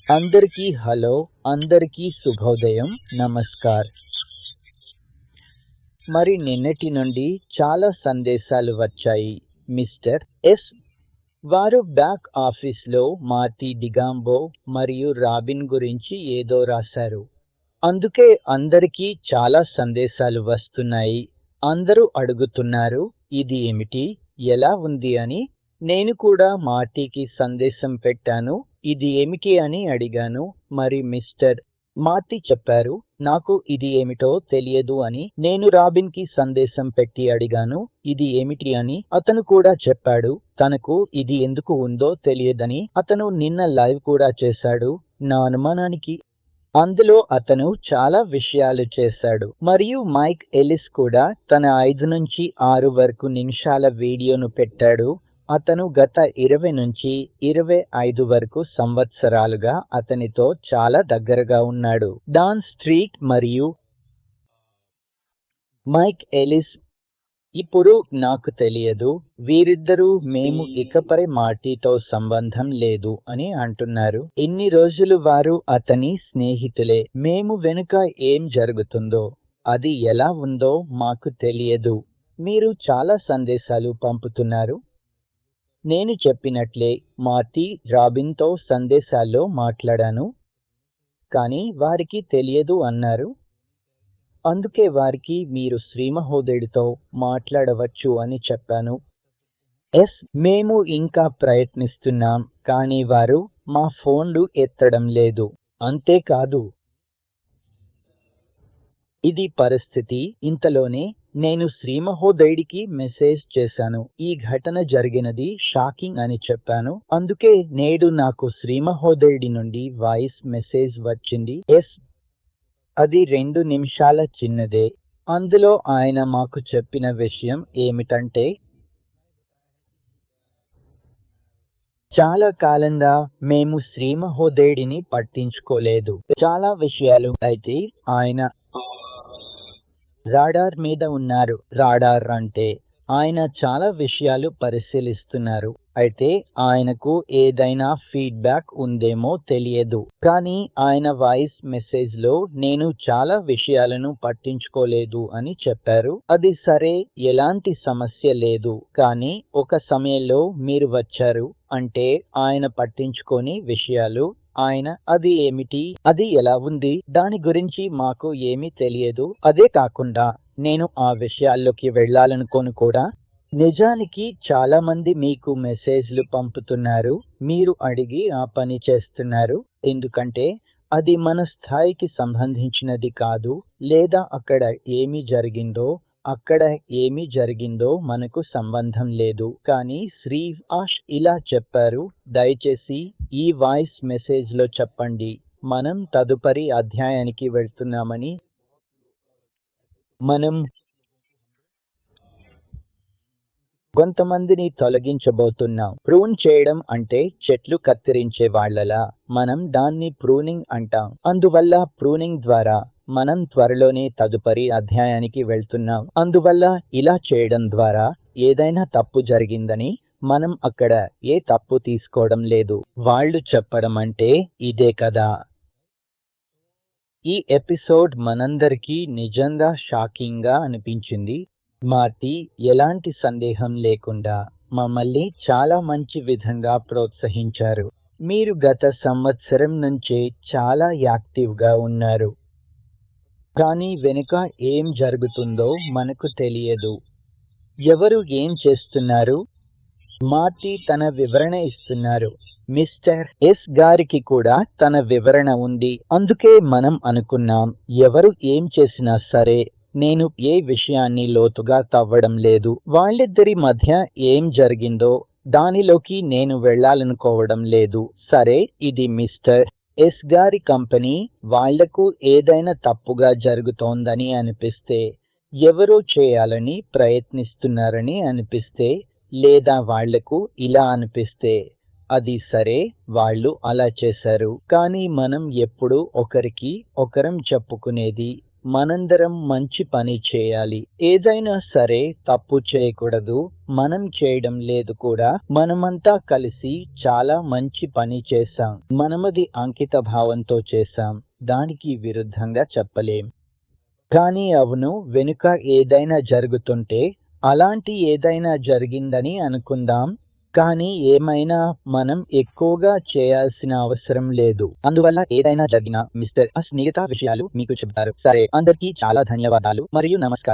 అందరికీ హలో, అందరికీ శుభోదయం, నమస్కార్. మరి నిన్నటి నుండి చాలా సందేశాలు వచ్చాయి. మిస్టర్ ఎస్ వారు బ్యాక్ ఆఫీస్లో మార్టీ డిగాంబో మరియు రాబిన్ గురించి ఏదో రాశారు. అందుకే అందరికీ చాలా సందేశాలు వస్తున్నాయి. అందరూ అడుగుతున్నారు, ఇది ఏమిటి, ఎలా ఉంది అని. నేను కూడా మార్టీకి సందేశం పెట్టాను, ఇది ఏమిటి అని అడిగాను. మరి మిస్టర్ మార్టీ చెప్పారు, నాకు ఇది ఏమిటో తెలియదు అని. నేను రాబిన్కి సందేశం పెట్టి అడిగాను, ఇది ఏమిటి అని. అతను కూడా చెప్పాడు, తనకు ఇది ఎందుకు ఉందో తెలియదని. అతను నిన్న లైవ్ కూడా చేశాడు. నా అనుమానానికి అందులో అతను చాలా విషయాలు చేశాడు. మరియు మైక్ ఎలిస్ కూడా తన 5 నుంచి 6 వరకు నిమిషాల వీడియోను పెట్టాడు. అతను గత 20 నుంచి 25 వరకు సంవత్సరాలుగా అతనితో చాలా దగ్గరగా ఉన్నాడు. డాన్ స్ట్రీట్ మరియు మైక్ ఎలిస్ ఇప్పుడు నాకు తెలియదు, వీరిద్దరూ మేము ఇకపై మార్టీతో సంబంధం లేదు అని అంటున్నారు. ఇన్ని రోజులు వారు అతని స్నేహితులే. మేము వెనుక ఏం జరుగుతుందో, అది ఎలా ఉందో మాకు తెలియదు. మీరు చాలా సందేశాలు పంపుతున్నారు. నేను చెప్పినట్లే మార్టీ రాబిన్తో సందేశాల్లో మాట్లాడాను, కానీ వారికి తెలియదు అన్నారు. అందుకే వారికి మీరు శ్రీమహోదయుడితో మాట్లాడవచ్చు అని చెప్పాను. ఎస్ మేము ఇంకా ప్రయత్నిస్తున్నాం, కానీ వారు మా ఫోన్లు ఎత్తడం లేదు. అంతేకాదు, ఇది పరిస్థితి. ఇంతలోనే నేను శ్రీమహోదయుడికి మెసేజ్ చేశాను. ఈ ఘటన జరిగినది షాకింగ్ అని చెప్పాను. అందుకే నేడు నాకు శ్రీమహోదయుడి నుండి వాయిస్ మెసేజ్ వచ్చింది. ఎస్ అది 2 నిమిషాల చిన్నదే. అందులో ఆయన మాకు చెప్పిన విషయం ఏమిటంటే, చాలా కాలంగా మేము శ్రీమహోదయుడిని పట్టించుకోలేదు. చాలా విషయాలు. అయితే ఆయన రాడార్ మీద ఉన్నారు. రాడార్ అంటే ఆయన చాలా విషయాలు పరిశీలిస్తున్నారు. అయితే ఆయనకు ఏదైనా ఫీడ్బ్యాక్ ఉందేమో తెలియదు. కానీ ఆయన వాయిస్ మెసేజ్ లో నేను చాలా విషయాలను పట్టించుకోలేదు అని చెప్పారు. అది సరే, ఎలాంటి సమస్య లేదు. కానీ ఒక సమయంలో మీరు వచ్చారు అంటే ఆయన పట్టించుకోని విషయాలు. ఆయన అది ఏమిటి, అది ఎలా ఉంది, దాని గురించి మాకు ఏమీ తెలియదు. అదే కాకుండా నేను ఆ విషయాల్లోకి వెళ్ళాలనుకోను కూడా. నిజానికి చాలా మంది మీకు మెసేజ్లు పంపుతున్నారు, మీరు అడిగి ఆ పని చేస్తున్నారు. ఎందుకంటే అది మన స్థాయికి సంబంధించినది కాదు. లేదా అక్కడ ఏమి జరిగిందో మనకు సంబంధం లేదు. కానీ శ్రీ ఆష్ ఇలా చెప్పారు, దయచేసి ఈ వాయిస్ మెసేజ్ లో చెప్పండి, మనం తదుపరి అధ్యాయానికి వెళ్తున్నామని. మనం కొంతమందిని తొలగించబోతున్నాం. ప్రూన్ చేయడం అంటే చెట్లు కత్తిరించే వాళ్ళలా మనం దాన్ని ప్రూనింగ్ అంటాం. అందువల్ల ప్రూనింగ్ ద్వారా మనం త్వరలోనే తదుపరి అధ్యాయానికి వెళ్తున్నాం. అందువల్ల ఇలా చేయడం ద్వారా ఏదైనా తప్పు జరిగిందని మనం అక్కడ ఏ తప్పు తీసుకోవడం లేదు. వాళ్ళు చెప్పడం అంటే ఇదే కదా. ఈ ఎపిసోడ్ మనందరికీ నిజంగా షాకింగ్ గా అనిపించింది. మార్టీ ఎలాంటి సందేహం లేకుండా మమ్మల్ని చాలా మంచి విధంగా ప్రోత్సహించారు. మీరు గత సంవత్సరం నుంచే చాలా యాక్టివ్గా ఉన్నారు. కానీ వెనుక ఏం జరుగుతుందో మనకు తెలియదు. ఎవరు ఏం చేస్తున్నారు? మార్టీ తన వివరణ ఇస్తున్నారు. మిస్టర్ ఎస్ గారికి కూడా తన వివరణ ఉంది. అందుకే మనం అనుకున్నాం, ఎవరు ఏం చేసినా సరే నేను ఏ విషయాన్ని లోతుగా తవ్వడం లేదు. వాళ్ళిద్దరి మధ్య ఏం జరిగిందో దానిలోకి నేను వెళ్ళాలనుకోవడం లేదు. సరే, ఇది మిస్టర్ ఎస్ గారి కంపెనీ. వాళ్లకు ఏదైనా తప్పుగా జరుగుతోందని అనిపిస్తే, ఎవరో చేయాలని ప్రయత్నిస్తున్నారని అనిపిస్తే, లేదా వాళ్లకు ఇలా అనిపిస్తే, అది సరే, వాళ్ళు అలా చేశారు. కానీ మనం ఎప్పుడు ఒకరికి ఒకరం చెప్పుకునేది మనందరం మంచి పని చేయాలి. ఏదైనా సరే తప్పు చేయకూడదు. మనం చేయడం లేదు కూడా. మనమంతా కలిసి చాలా మంచి పని చేశాం. మనమది అంకిత భావంతో చేశాం. దానికి విరుద్ధంగా చెప్పలేం. కానీ అవును, వెనుక ఏదైనా జరుగుతుంటే అలాంటి ఏదైనా జరిగిందని అనుకుందాం. కానీ ఏమైనా మనం ఎక్కువగా చేయాల్సిన అవసరం లేదు. అందువల్ల ఏదైనా జరిగినా మిస్టర్ ఎస్ మిగతా విషయాలు మీకు చెబుతారు. సరే, అందరికీ చాలా ధన్యవాదాలు మరియు నమస్కారం.